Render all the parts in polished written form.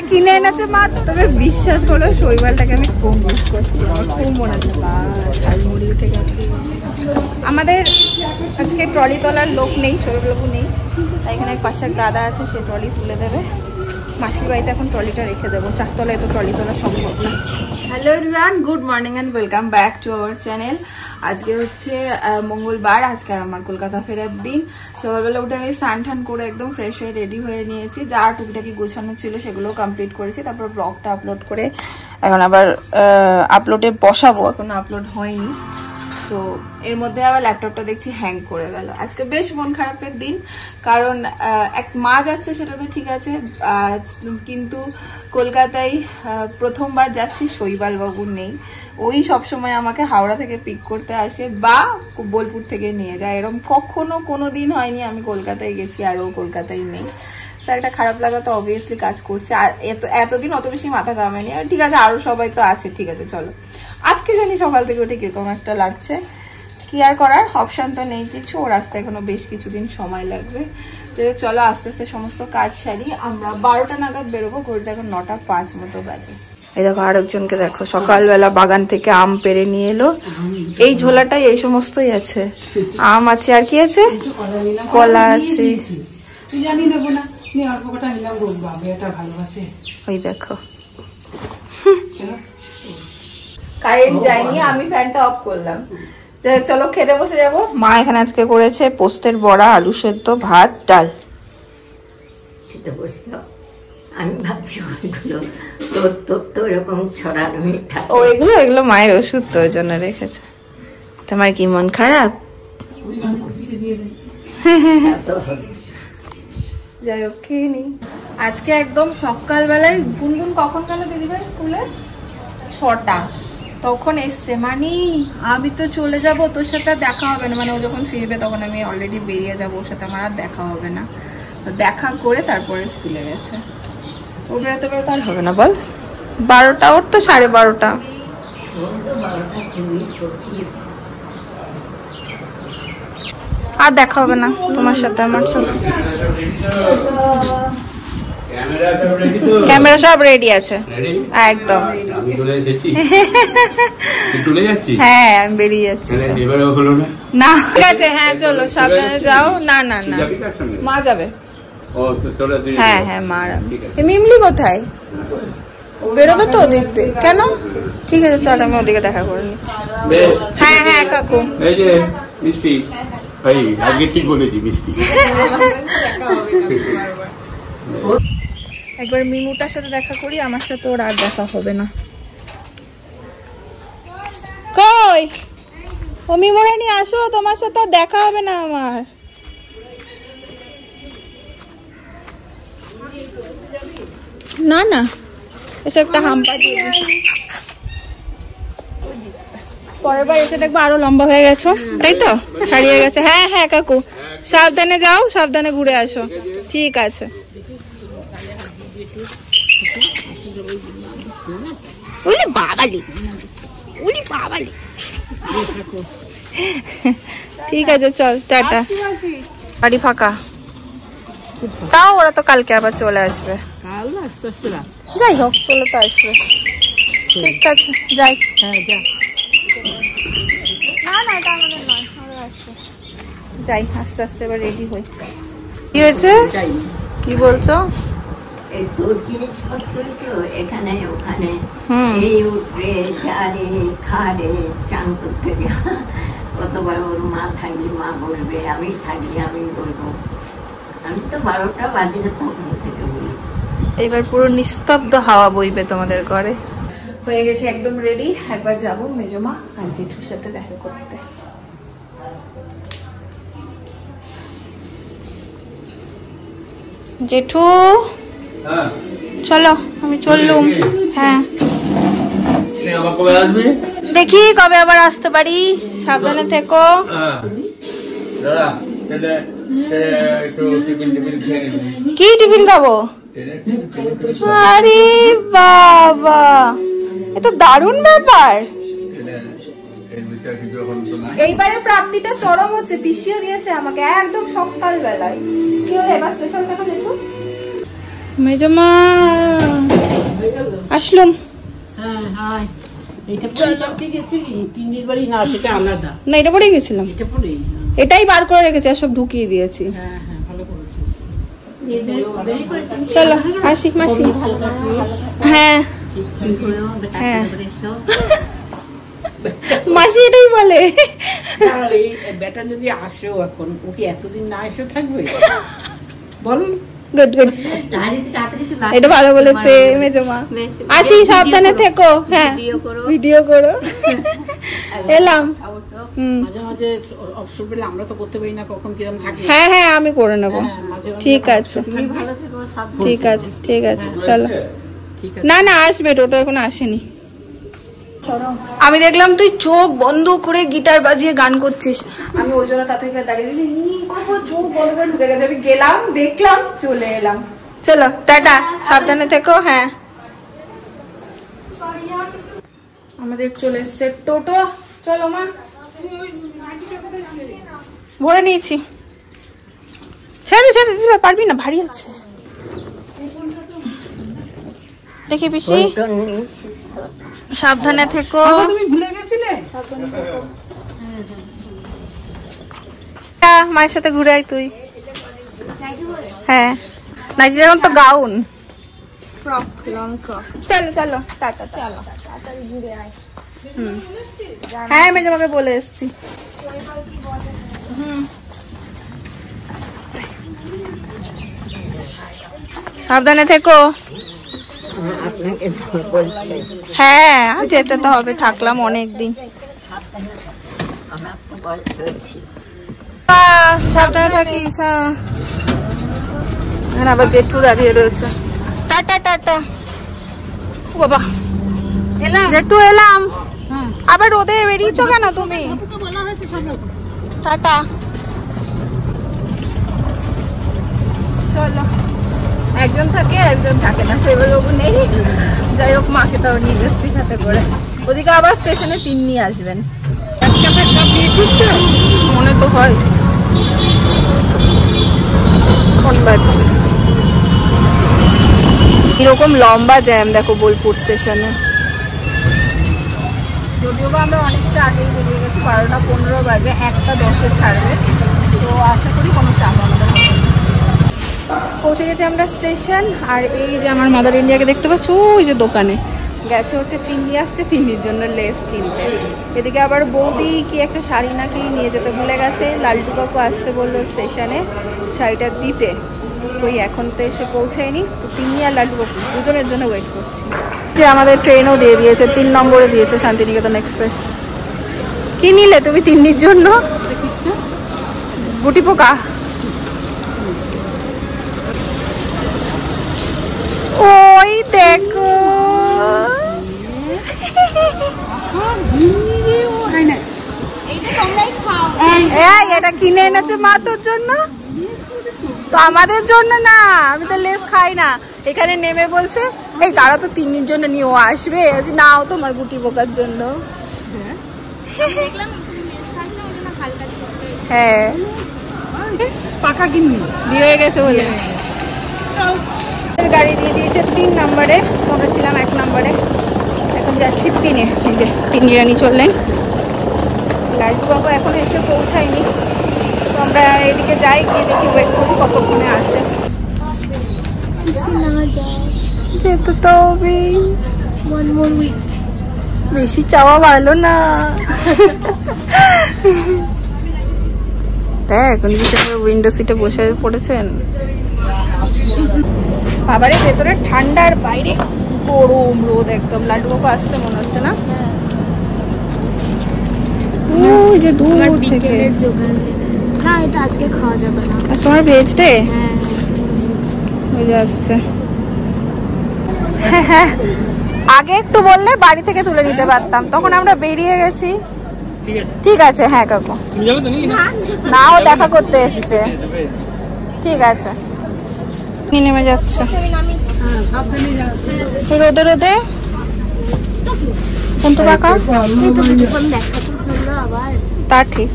কিনে এনেছে মা। তবে বিশ্বাস করো শৈবালটাকে আমি খুব মিস করছি, আমার খুব মনে আছে। ঝালমুড়ি উঠে গেছে। আমাদের আজকে ট্রলি তোলার লোক নেই, সৌরভবাবু নেই, তাই এখানে পাশে দাদা আছে, সে ট্রলি তুলে দেবে। মাসির বাড়িতে এখন ট্রলিটা রেখে দেবো, চারতলায় তো ট্রলি তোলা সম্ভব না। Hello everyone, good morning and welcome back to our channel. আজকে হচ্ছে মঙ্গলবার, আজকে আমার কলকাতা ফেরার দিন। সকালবেলা উঠে আমি স্নান টান করে একদম ফ্রেশ হয়ে রেডি হয়ে নিয়েছি, যা টুকিটাকি গোছানো ছিল সেগুলোও কমপ্লিট করেছি। তারপর ব্লগটা আপলোড করে এখন আবার আপলোডে বসাবো, এখনো আপলোড হয়নি। তো এর মধ্যে আবার ল্যাপটপটা দেখছি হ্যাং করে গেল। আজকে বেশ মন খারাপের দিন, কারণ এক মা যাচ্ছে সেটা তো ঠিক আছে, কিন্তু কলকাতায় প্রথমবার যাচ্ছি, শৈবাল বাবু নেই। ওই সবসময় আমাকে হাওড়া থেকে পিক করতে আসে বা বোলপুর থেকে নিয়ে যায়, এরকম কখনো কোনো দিন হয়নি আমি কলকাতায় গেছি আর ও কলকাতায় নেই। স্যার একটা খারাপ লাগা তো অবভিয়াসলি কাজ করছে, আর এতদিন অত বেশি মাথা ঘামায়নি। আর ঠিক আছে, আরও সবাই তো আছে, ঠিক আছে চলো। আজকে জানি সকাল থেকে উঠে কিরকম একটা লাগছে, কি আর করার, অপশান তো নেই কিছু। ও রাস্তায় এখনো বেশ কিছুদিন সময় লাগবে। তো চলো আস্তে আস্তে সমস্ত কাজ সারি, আমরা 12টা নাগাদ বেরোবো। ঘড়িটা এখন 9:05 মতো বাজে। এই দেখো আরেকজনকে দেখো, সকালবেলা বাগান থেকে আম পেড়ে নিয়ে এলো। এই ঝোলাটাই এই সমস্তই আছে, আম আছে আর কি আছে, কলা আছে। ওই দেখো কারেন্ট যায়নি, আমি ফ্যানটা অফ করলাম। চলো খেতে বসে যাব। মা এখানে আজকে করেছে পোস্তের বড়া, আলু সেদ্ধ, ভাত, ডাল। খেতে বসে আমি ভাবছি ওইগুলো তো এরকম ছড়ানো, ও এগুলো মায়ের ওষুধ, তো ওই জন্য রেখেছে। তোমার কি মন খারাপ? যাই হোক খেয়ে নি। আজকে একদম সকালবেলায় গুনগুন কখন গেল দিদিভাই স্কুলে? 6টা। তখন এসছে, মানে আমি তো চলে যাব, তোর সাথে দেখা হবে না। মানে ও যখন ফিরবে তখন আমি অলরেডি বেরিয়ে যাবো, ওর সাথে আমার আর দেখা হবে না। দেখা করে তারপরে স্কুলে গেছে। ও বেরোতে বেরোতে আর হবে না বল, 12টা, ওর তো 12:30। আর দেখা হবে না তোমার সাথে আমার সাথে। ক্যামেরা সব রেডি আছে একদম। হ্যাঁ আমি বেরিয়ে যাচ্ছি। না ঠিক আছে, হ্যাঁ চলো সাবধানে যাও। না না না, মা যাবে। হ্যাঁ হ্যাঁ মা। মিমলি কোথায়? বেরোবে তো ওদিক দিয়ে, কেন? ঠিক আছে চল, আমি ওদিকে দেখা করে নিচ্ছি। হ্যাঁ হ্যাঁ কাকু। এই যে মিষ্টি ভাই, আজকে ঠিক বলেছি মিষ্টি। একবার মিমুটার সাথে দেখা করি, আমার সাথে ওর আর দেখা হবে না। কই ও মিমুরা নিয়ে আসো, তোমার সাথে দেখা হবে না আমার। না না এসে একটা হাম্পা দিয়ে পরের বার এসে দেখবো আরো লম্বা হয়ে গেছো, তাই তো? ছাড়িয়ে গেছে। হ্যাঁ হ্যাঁ কাকু, সাবধানে যাও, সাবধানে ঘুরে আসো। ঠিক আছে। ঠিক আছে চল টাটা। বাড়ি ফাঁকা, তাও ওরা তো কালকে আবার চলে আসবে। যাই হোক চলে তো আসবে। ঠিক আছে যাই। না না এটা আমাদের নয়, আমাদের আসবে। যাই আস্তে আস্তে এবার রেডি হই। কি হয়েছে, কি বলছো? এই তোর জিনিসপত্রই তো এখানে ওখানে, এই উঠে চারে খাড়ে চান করতে গেলে কতবার ওর মা থাকলে মা বলবে, আমি থাকলে আমি বলবো। আমি তো 12টা বাজে তখন থেকে বলি। এবার পুরো নিস্তব্ধ হাওয়া বইবে তোমাদের ঘরে। হয়ে গেছে একদম রেডি, একবার যাবো মেজমা আর জেঠুর সাথে দেখা করতে। জেঠু চলো, আমি চললুম। হ্যাঁ দেখি কবে আবার আসতে পারি, সাবধানে থেকো। কি টিফিন খাবো? আরে বাবা, এ তো দারুণ ব্যাপার। এইবারে প্রাপ্তিটা চরম হচ্ছে, পিসিও দিয়েছে আমাকে একদম সকাল বেলায়। কি হলো এবার স্পেশাল কেন দেখো? মেজমা আসলাম। না এটা পরেই গেছিলাম, এটাই বার করে রেখেছি আর সব ঢুকিয়ে দিয়েছি। চলো আসি মাসি। হ্যাঁ হ্যাঁ মাসি এটাই বলে। বেটা যদি আসেও এখন ওকে এতদিন না এসে থাকবে বলুন। গুড গুড, এটা ভালো বলেছে মেজমা। আসি, সাবধানে থেকো। হ্যাঁ ভিডিও করো। এলাম। মাঝে মাঝে অবসর পেলে আমরা তো করতে পারি না, কখন কিরকম থাকে। হ্যাঁ হ্যাঁ আমি করে নেবো। ঠিক আছে ঠিক আছে ঠিক আছে চলো। না না আসবে, টোটো এখন আসেনি। আমি দেখলাম তুই চোখ বন্ধ করে গিটার বাজিয়ে গান করছিস, আমি ওই জন্য তাতে দাঁড়িয়ে চোখ বন্ধ করে ঢুকে গেছে। আমি গেলাম, দেখলাম, চলে এলাম। চলো টাটা, সাবধানে থেকো। হ্যাঁ আমাদের চলে এসছে টোটো। চলো মা, ভরে নিয়েছি। সেটা পারবি না, ভারী আছে। দেখি পিসি, সাবধানে থেকো। তুমি ভুলে গেছিলে? মায়ের সাথে ঘুরে আয় তুই। হ্যাঁ নাইটির এখন তো গাউন, চলো চলো টাটা, চলো ঘুরে আয়। হ্যাঁ আমি তোমাকে বলে এসছি। সাবধানে থেকো। হ্যাঁ যেতে তো হবে, থাকলাম অনেকদিন। সাবধানে থাকিস। আবার জেঠু দাঁড়িয়ে রয়েছে। Tata tata. ও বাবা জেঠু এলাম। আবার রোদে বেরিয়েছো কেন তুমি? টাটা। চলো, একজন থাকে একজন থাকে না, সেগুলো নেই। যাই হোক মাকে তাও নিয়ে যাচ্ছি সাথে করে। ওদিকে আবার স্টেশনে তিন্নি আসবেন, মনে তো হয়। কোন বাচ্চা এরকম লম্বা জ্যাম দেখো বোলপুর স্টেশনে। যদিও বা আমরা অনেকটা আগেই বেরিয়ে গেছি, 12টা 15 বাজে, 1টা 10-এ ছাড়বে। তো আশা করি কোনো চাপ আমাদের হবে না। পৌঁছে গেছি আমরা স্টেশন। আর এই যে আমার মাদার ইন্ডিয়াকে দেখতে পাচ্ছ, ওই যে দোকানে গেছে হচ্ছে তিন্নি আসছে, তিন্নির জন্য লেস কিনতে। এদিকে আবার বৌদি কি একটা শাড়ি নাকি নিয়ে যেতে ভুলে গেছে। লালটু কাকু আসছে বললো স্টেশনে শাড়িটা দিতে, ওই এখন তো এসে পৌঁছায়নি। তো তিন্নি আর লালটু কাকু দুজনের জন্য ওয়েট করছি। যে আমাদের ট্রেনও দিয়ে দিয়েছে, 3 নম্বরে দিয়েছে শান্তিনিকেতন এক্সপ্রেস। কি নিলে তুমি তিন্নির জন্য? গুটি পোকা। ওই দেখো এটা কিনে এনেছে মা তোর জন্য, তো আমাদের জন্য না। আমি তো লেস খাই না। এখানে নেমে বলছে এই তারা তো তিন্নির জন্য নিয়ে ও আসবে, নাও তোমার গুটি পোকার জন্য। হ্যাঁ পাকা কিনবি, বিয়ে হয়ে গেছে বলে। গাড়ি দিয়ে দিয়েছে 3 নম্বরে, আমরা ছিলাম 1 নম্বরে, এখন যাচ্ছি 3-এ। তিন্নি রানী চললেন, লালটু বাবু এখন এসে পৌঁছায়নি। তো আমরা এদিকে যাই, গিয়ে দেখি ওয়েট করি কতক্ষণে আসে। যেতে তো বেশি চাওয়া ভালো না। দেখ উইন্ডো সিটে বসে পড়েছেন। বাবারে ভেতরে ঠান্ডার বাইরে গরম রোদ একদম। লাড্ডু কাকু আসছে মনে হচ্ছে না? ওই যে দূর থেকে না, এটা আজকে খাওয়া যাবে না। আর তোমার ভেজ ডে? হ্যাঁ ওই যে আসছে। আগে একটু বললে বাড়ি থেকে তুলে নিতে পারতাম, তখন আমরা বেরিয়ে গেছি। ঠিক আছে হ্যাঁ কাকু, না ও দেখা করতে এসছে। ঠিক আছে নেমে যাচ্ছে রোদে রোদে। কিন্তু কাকা তা ঠিক,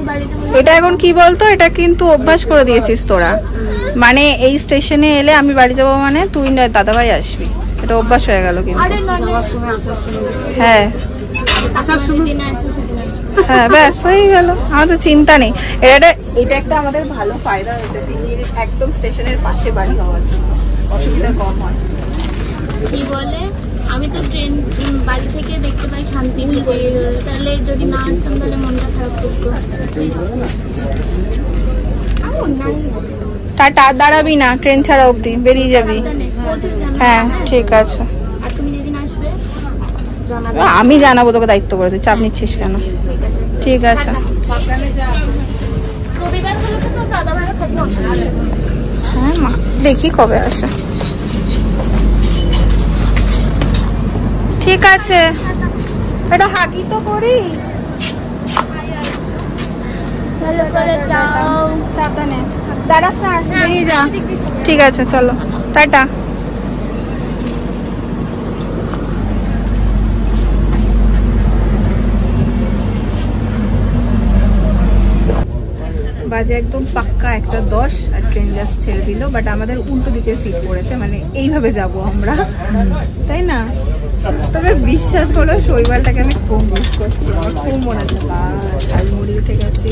বাড়িতে এটা এখন কি বলতো, এটা কিন্তু অভ্যাস করে দিয়েছিস তোরা, মানে এই স্টেশনে এলে আমি বাড়ি যাবো মানে তুই দাদাভাই আসবি, এটা অভ্যাস হয়ে গেল কিন্তু। আরে না হ্যাঁ দিন আসবে সেদিন আসবে। হ্যাঁ ব্যাস হয়ে গেল, আমার তো চিন্তা নেই। এটা একটা আমাদের ভালো ফায়দা হয়েছে, দিল্লির একদম স্টেশনের পাশে বাড়ি হওয়ার জন্য অসুবিধা কম হয়। কি বলে, আমি তো ট্রেন বাড়ি থেকে দেখতে পাই শান্তিনিকেতন, তাহলে যদি না আসতাম তাহলে মনটা খারাপ করতো। আমার নাই আছে, টাটা, দাঁড়াবি না, ট্রেন ছাড়া অবধি বেরিয়ে যাবি। পৌঁছে যাবে। হ্যাঁ ঠিক আছে, আর তুমি যেদিন আসবে জানাবে। আমি জানাবো তোকে, দায়িত্ব করে, তুই চাপ নিচ্ছিস কেন? ঠিক আছে। রবিবার হলে তো দাদা ভাইও থাকবে, অসুবিধা নেই। হ্যাঁ মা, দেখি কবে আসে। ঠিক আছে, এটা হাগি তো করি। ভালো করে যাও। সাবধানে, দাঁড়াস না, বেরিয়ে যা। ঠিক আছে চলো, টাটা। বাজে একদম পাক্কা 1:10 আর ট্রেন জাস্ট ছেড়ে দিল, বাট আমাদের উল্টো দিকে সিট পড়েছে, মানে এইভাবে যাব আমরা, তাই না? তবে বিশ্বাস করো শৈবালটাকে আমি খুব মিস করছি, আমার খুব মনে আছে। বা ঝালমুড়ি উঠে গেছে,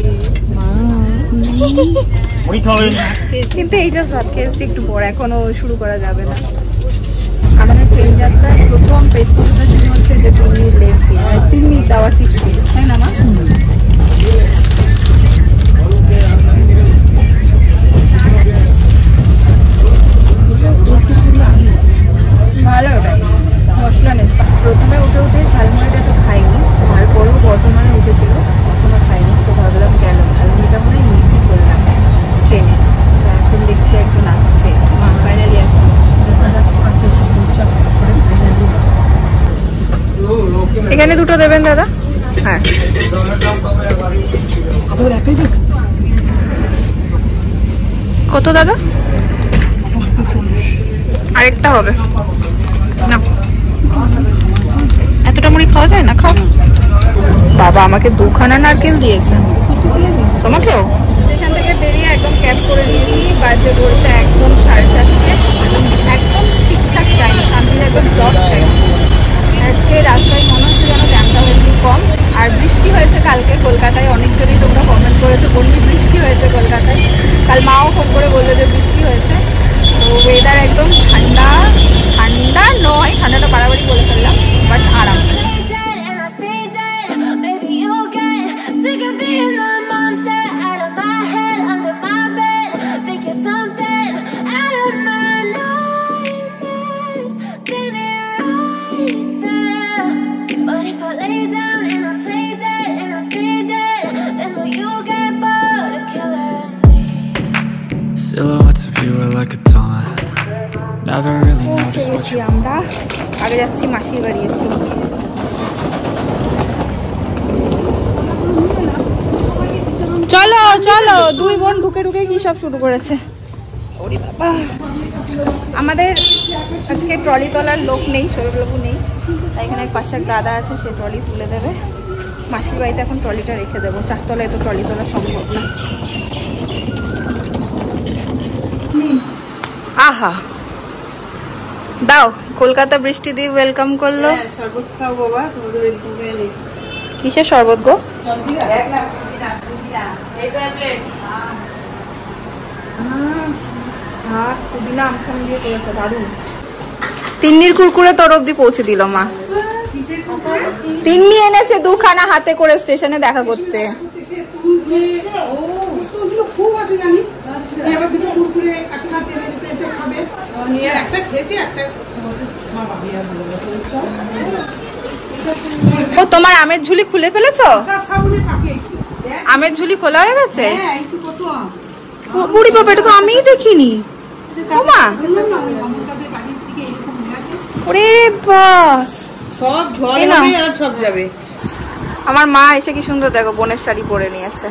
কিন্তু এই জাস্ট ভাত খেয়েছি একটু পরে, এখনো শুরু করা যাবে না। আমাদের ট্রেন যাত্রার প্রথম পেস্টটা শুরু হচ্ছে যে তিন্নির লেস দিয়ে, তিন্নির দেওয়া চিপস দিয়ে, তাই না মা? ভালো, ওটা মশলা নেই। প্রথমে উঠে ঝালমুড়িটা তো খাইনি, তারপরেও বর্ধমানে উঠেছিল তখনও খাইনি, তো ভাবলাম গেল ঝালমুড়িটা মনে হয় মিসই করলাম ট্রেনে। তো এখন দেখছি একজন আসছে, মা ফাইনালি আসছে। এখানে দুটো দেবেন দাদা। হ্যাঁ কত দাদা? আরেকটা হবে না, এতটা মুড়ি খাওয়া যায় না, খাও। বাবা আমাকে 2খানা নারকেল দিয়েছে, তোমাকেও? স্টেশন থেকে বেরিয়ে একদম ক্যাব করে নিয়েছি, বাজে বলতে একদম 4:30, একদম ঠিকঠাক টাইম, শান্তির একদম ডট টাইম। আজকে রাস্তায় মনে হচ্ছে যেন জ্যামটা হয়েছে কম, আর বৃষ্টি হয়েছে কালকে কলকাতায়, অনেকজনই তোমরা কমেন্ট করেছো বলবি বৃষ্টি হয়েছে কলকাতায়, কাল মাও ফোন করে বললো যে বৃষ্টি হয়েছে। তো ওয়েদার একদম ঠান্ডা, ঠান্ডা নয়, ঠান্ডাটা বাড়াবাড়ি বলে ফেললাম, বাট আরাম। Silhouettes of you are like a taunt. Never really noticed what you আমরা আগে যাচ্ছি মাসির বাড়ি। চলো চলো, দুই বোন ঢুকে ঢুকে কি সব শুরু করেছে। ওরে বাবা, আমাদের আজকে ট্রলি তোলার লোক নেই, সৌরভবাবু নেই, তাই এখানে এক পাশে এক দাদা আছে, সে ট্রলি তুলে দেবে। মাসির বাড়িতে এখন ট্রলিটা রেখে দেবো, 4তলায় তো ট্রলি তোলা সম্ভব না। আহা দাও, কলকাতা বৃষ্টি দিয়ে ওয়েলকাম করলো। শরবত খাও বাবা, তোমাদের ওয়েলকাম করে নেই। কিসের শরবত গো? তিন্নির কুরকুরে তোর অব্দি পৌঁছে দিল মা। তিন্নি এনেছে 2খানা হাতে করে স্টেশনে দেখা করতে। খুব আছে জানিস, এবার দুটো কুরকুরে একটা তেলে দিতে খাবে, নিয়ে একটা খেয়েছি, একটা মা ভাবি আর ভালো ও তোমার আমের ঝুলি খুলে ফেলেছো? সামনে পাকে আমের ঝুলি খোলা হয়ে গেছে? হ্যাঁ, একটু কত আম। বুড়ি বাবা, এটা তো আমিই দেখিনি। ও মা, বললাম না ওই অমলকাদের বাড়ির থেকে এরকম নিয়ে আছে, ওরে বাস, সব ঝড় এই নাও। হবে আর সব যাবে। আমার মা এসে কি সুন্দর দেখো বোনের শাড়ি পরে নিয়েছে,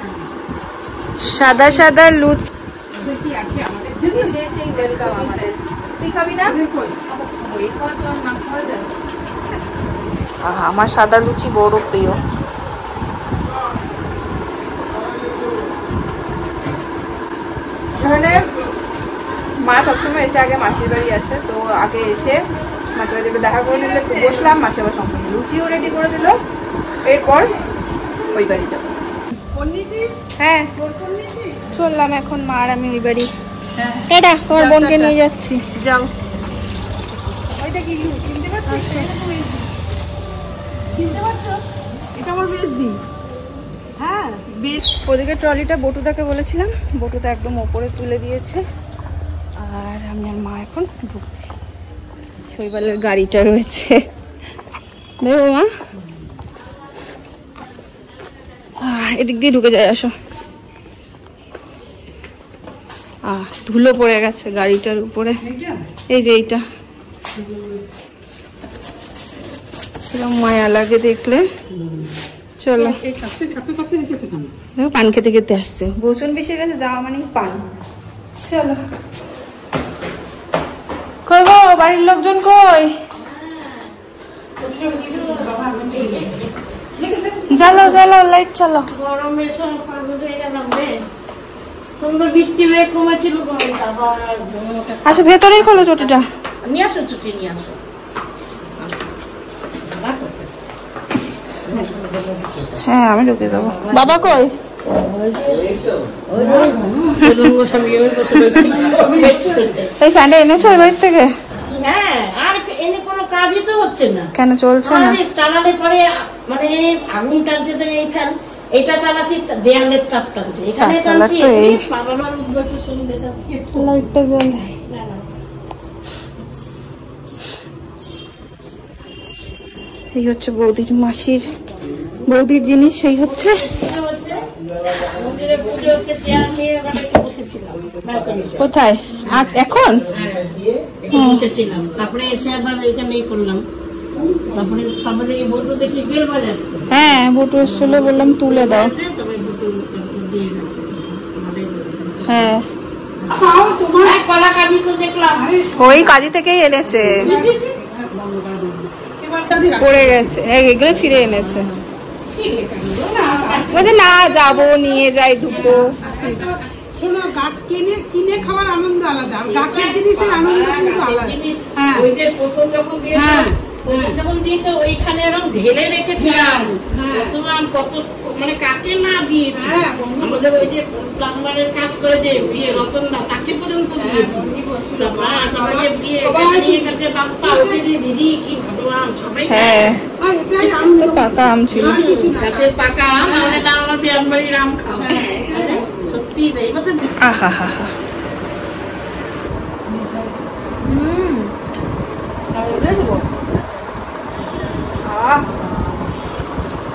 সাদা সাদা লুচ। কি আছে আমাদের জন্য? এসে এসেই ওয়েলকাম আমাদের। তুই খাবি না? ওই খাওয়া তো আর না খাওয়া যায়। আহা, আমার সাদা লুচি বড় প্রিয়। এখানে মা সবসময় এসে আগে মাসির বাড়ি আসে, তো আগে এসে মাসির বাড়ি দেখা করে নিলে একটু বসলাম, মাসি আবার সম্পূর্ণ লুচিও রেডি করে দিল, এরপর ওই বাড়ি যাবো। হ্যাঁ চললাম এখন মা আর আমি ওই বাড়ি। টাটা, তোমার বোনকে নিয়ে যাচ্ছি, যাও। ওইটা কি কিনতে পারছিস? কিনতে পারছো? এটা আমার বেশ দি। হ্যাঁ বেশ। ওদিকে ট্রলিটা বটুদাকে বলেছিলাম, বটুদা একদম ওপরে তুলে দিয়েছে, আর আমি আর মা এখন ঢুকছি। শৈবালের গাড়িটা রয়েছে, দেখো মা, এদিক দিয়ে ঢুকে যায়, আসো। ধুলো পড়ে গেছে গাড়িটার উপরে, এই যে এইটা মায়া লাগে দেখলে। চলো, দেখো পান খেতে খেতে আসছে, বচন বেশি গেছে, যাওয়া মানে পান। চলো, কই গো বাড়ির লোকজন কই? জ্বালো জ্বালো, লাইট চালো। গরমের সময় পাগল হয়ে গেলাম রে, সুন্দর বৃষ্টি হয়ে কমেছিল। আচ্ছা ভেতরেই খোলো চটিটা, নিয়ে আসো, ছুটি নিয়ে আসো। হ্যাঁ আমি ঢুকে দেবো। বাবা কই? এই ফ্যানটা এনেছো ওই বাড়ির থেকে? হ্যাঁ, আর এনে কোনো কাজই তো হচ্ছে না। কেন চলছে না? চালালে পরে মানে আগুন টানছে, তো এই ফ্যান এটা চালাচ্ছি, দেয়ালের তাপ টানছে, এখানে টানছি। লাইটটা জ্বলে। এই হচ্ছে বৌদির, মাসির বৌদির জিনিস, সেই হচ্ছে। কোথায় আজ এখন? তারপরে এসে আবার এখানে করলাম, তারপরে বটু দেখি বেল বাজাচ্ছে। হ্যাঁ বটু এসেছিল, বললাম তুলে দাও। হ্যাঁ কলা কাজি তো দেখলাম, ওই কাজি থেকেই এনেছে, পড়ে গেছে, এগুলো ছিঁড়ে এনেছে। বলছে না যাবো, নিয়ে যাই দুটো। শোনো, গাছ কিনে খাওয়ার আনন্দ আলাদা, গাছের জিনিসের আনন্দ কিন্তু আলাদা। হ্যাঁ, ওই যে প্রথম যখন দিয়েছে ওইখানে এরকম ঢেলে রেখেছিলাম, কত মানে কাকে না দিয়েছি। আমাদের ওই যে প্লাম্বারের কাজ করে যে বিয়ে রতনদা, তাকে পর্যন্ত দিয়েছি। দিদি কি ভালো আম, সবাই পাকা আম ছিল, গাছের পাকা আম, আমার বিয়ার বাড়ির আম খাও। সত্যি আহা হা হা।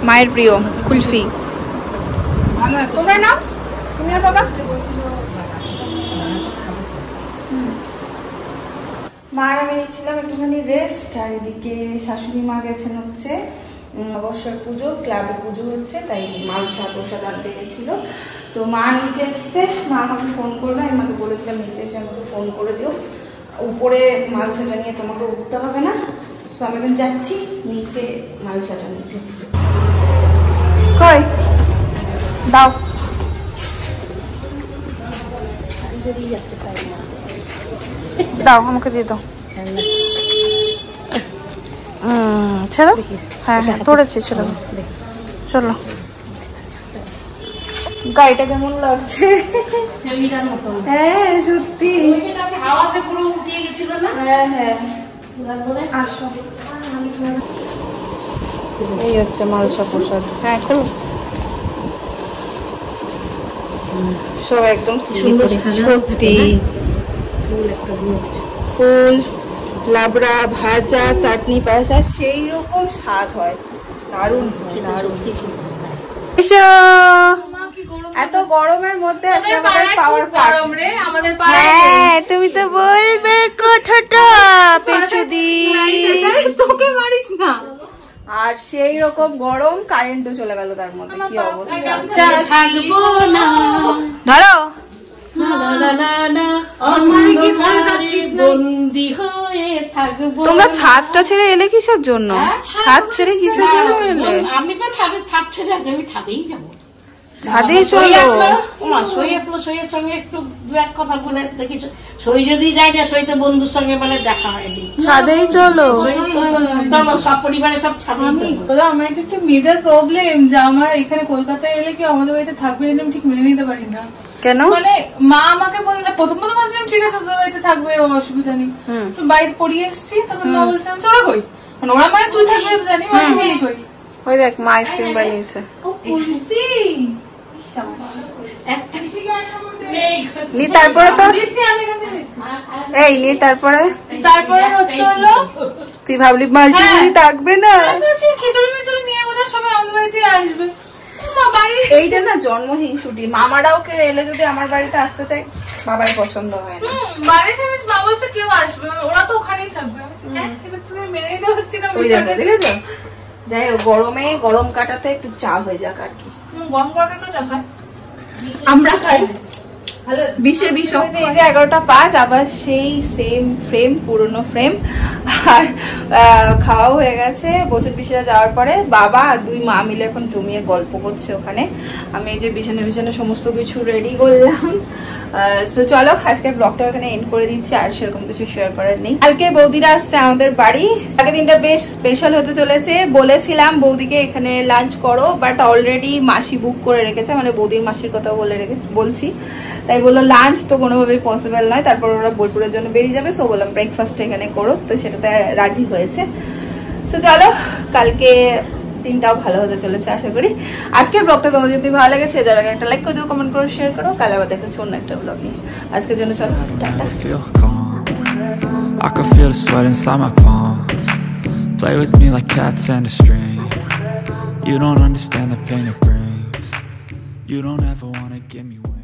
মায়ের প্রিয় কুলফি, তোমরা নাও, তুমি আর বাবা। মা আর আমি নিচ্ছিলাম একটুখানি রেস্ট, আর এদিকে শাশুড়ি মা গেছেন হচ্ছে অবসর পুজো, ক্লাবে পুজো হচ্ছে, তাই মালসা প্রসাদ আনতে গেছিল। তো মা নিচে এসছে, মা আমাকে ফোন করলো, আমি মাকে বলেছিলাম নিচে এসে আমাকে ফোন করে দিও, উপরে মালসাটা নিয়ে তোমাকে উঠতে হবে না। তো আমি এখন যাচ্ছি নিচে মালসাটা নিতে। কই দাও, দাও আমাকে দিয়ে দাও। ছেড়ো, হ্যাঁ হ্যাঁ ধরেছি, ছেড়ো। চলো, গাড়িটা কেমন লাগছে? হ্যাঁ সত্যি, হ্যাঁ হ্যাঁ আসো। এই হচ্ছে মালসা প্রসাদ। হ্যাঁ চলো, সব একদম সুন্দর, সত্যি ফুল, লাবড়া, ভাজা, চাটনি, পায়েস, সেই রকম স্বাদ হয়, দারুণ দারুণ। এত গরমের মধ্যে হ্যাঁ তুমি তো বলবে কথাটা পেঁচুদি, তোকে মারিস না। আর সেই রকম গরম, কারেন্টও চলে গেল তার মধ্যে, কি অবস্থা। ধরো তোমরা ছাদটা ছেড়ে এলে কিসের জন্য? ছাদ ছেড়ে কিসের জন্য এলে? আমি তো ছাদ ছেড়ে আছি, আমি ছাদেই যাবো। ছাদেই সই চলো। আসলো, ওমা, সই আসলো, সইয়ের সঙ্গে একটু দু এক কথা বলে দেখি। সই যদি যায় না, সই তো বন্ধুর সঙ্গে বলে দেখা হয়নি। ছাদেই চলো। চলো সব পরিবারে সব ছাদেই চলো। দাদা আমার একটা মেজর প্রবলেম, যে আমার এখানে কলকাতায় এলে কেউ আমাদের বাড়িতে থাকবে না, আমি ঠিক মেনে নিতে পারি না। কেন? মানে মা আমাকে বললে প্রথম ভাবছিলাম ঠিক আছে তোদের বাড়িতে থাকবে, অসুবিধা নেই। বাইরে পড়িয়ে এসছি, তখন মা বলছিলাম চলো কই, মানে ওরা মানে তুই থাকবে তো জানি, মা বলি কই। ওই দেখ মা আইসক্রিম বানিয়েছে। নি তারপরে তো এই নি তারপরে হচ্ছে হলো তুই ভাবলি মালচিনি থাকবে না, খিচুড়ি মিচুড়ি নিয়ে বোধহয় সবাই আমাদের বাড়িতে আসবে। এইটা না জন্মহীন ছুটি। মামারাও কে এলে যদি আমার বাড়িতে আসতে চাই, বাবার পছন্দ হয় না। বাড়িতে মা বলছে কেউ আসবে, ওরা তো ওখানেই থাকবে। মেনে নিতে হচ্ছে না, দেখেছো? যাই হোক, গরমে গরম কাটাতে একটু চা হয়ে যাক আর কি। গরম করাটা রাখা আমরা খাই 11:05 আবার সেই সেম ফ্রেম, পুরনো ফ্রেম। আর খাওয়া হয়ে গেছে। বসে পিছিয়ে যাওয়ার পরে বাবা আর দুই মা মিলে এখন জমিয়ে গল্প করছে ওখানে। আমি এই যে বিছানা সমস্ত কিছু রেডি করলাম। সো চলো আজকের ব্লগটা এখানে এন্ড করে দিচ্ছি, আর সেরকম কিছু শেয়ার করার নেই। কালকে বৌদিরা আসছে আমাদের বাড়ি। আগে দিনটা বেশ স্পেশাল হতে চলেছে। বলেছিলাম বৌদিকে এখানে লাঞ্চ করো, বাট অলরেডি মাসি বুক করে রেখেছে, মানে বৌদির মাসির কথা বলছি। তাই বললো লাঞ্চ তো কোনোভাবেই পসিবল নয়, তারপর ওরা বোলপুরের জন্য বেরিয়ে যাবে। সো বললাম ব্রেকফাস্ট এখানে করো, তো সেটাতে রাজি হয়েছে। সো চলো, কালকে দিনটাও ভালো হতে চলেছে আশা করি। আজকের ব্লগটা তোমার যদি ভালো লেগেছে, যার আগে একটা লাইক করে দিও, কমেন্ট করো, শেয়ার করো। কাল আবার দেখাচ্ছি অন্য একটা ব্লগ নিয়ে। আজকের জন্য চলো, tata. I can feel the sweat inside my palms. Play with me like cats and a string. You don't understand the pain it brings. You don't ever wanna give me wings.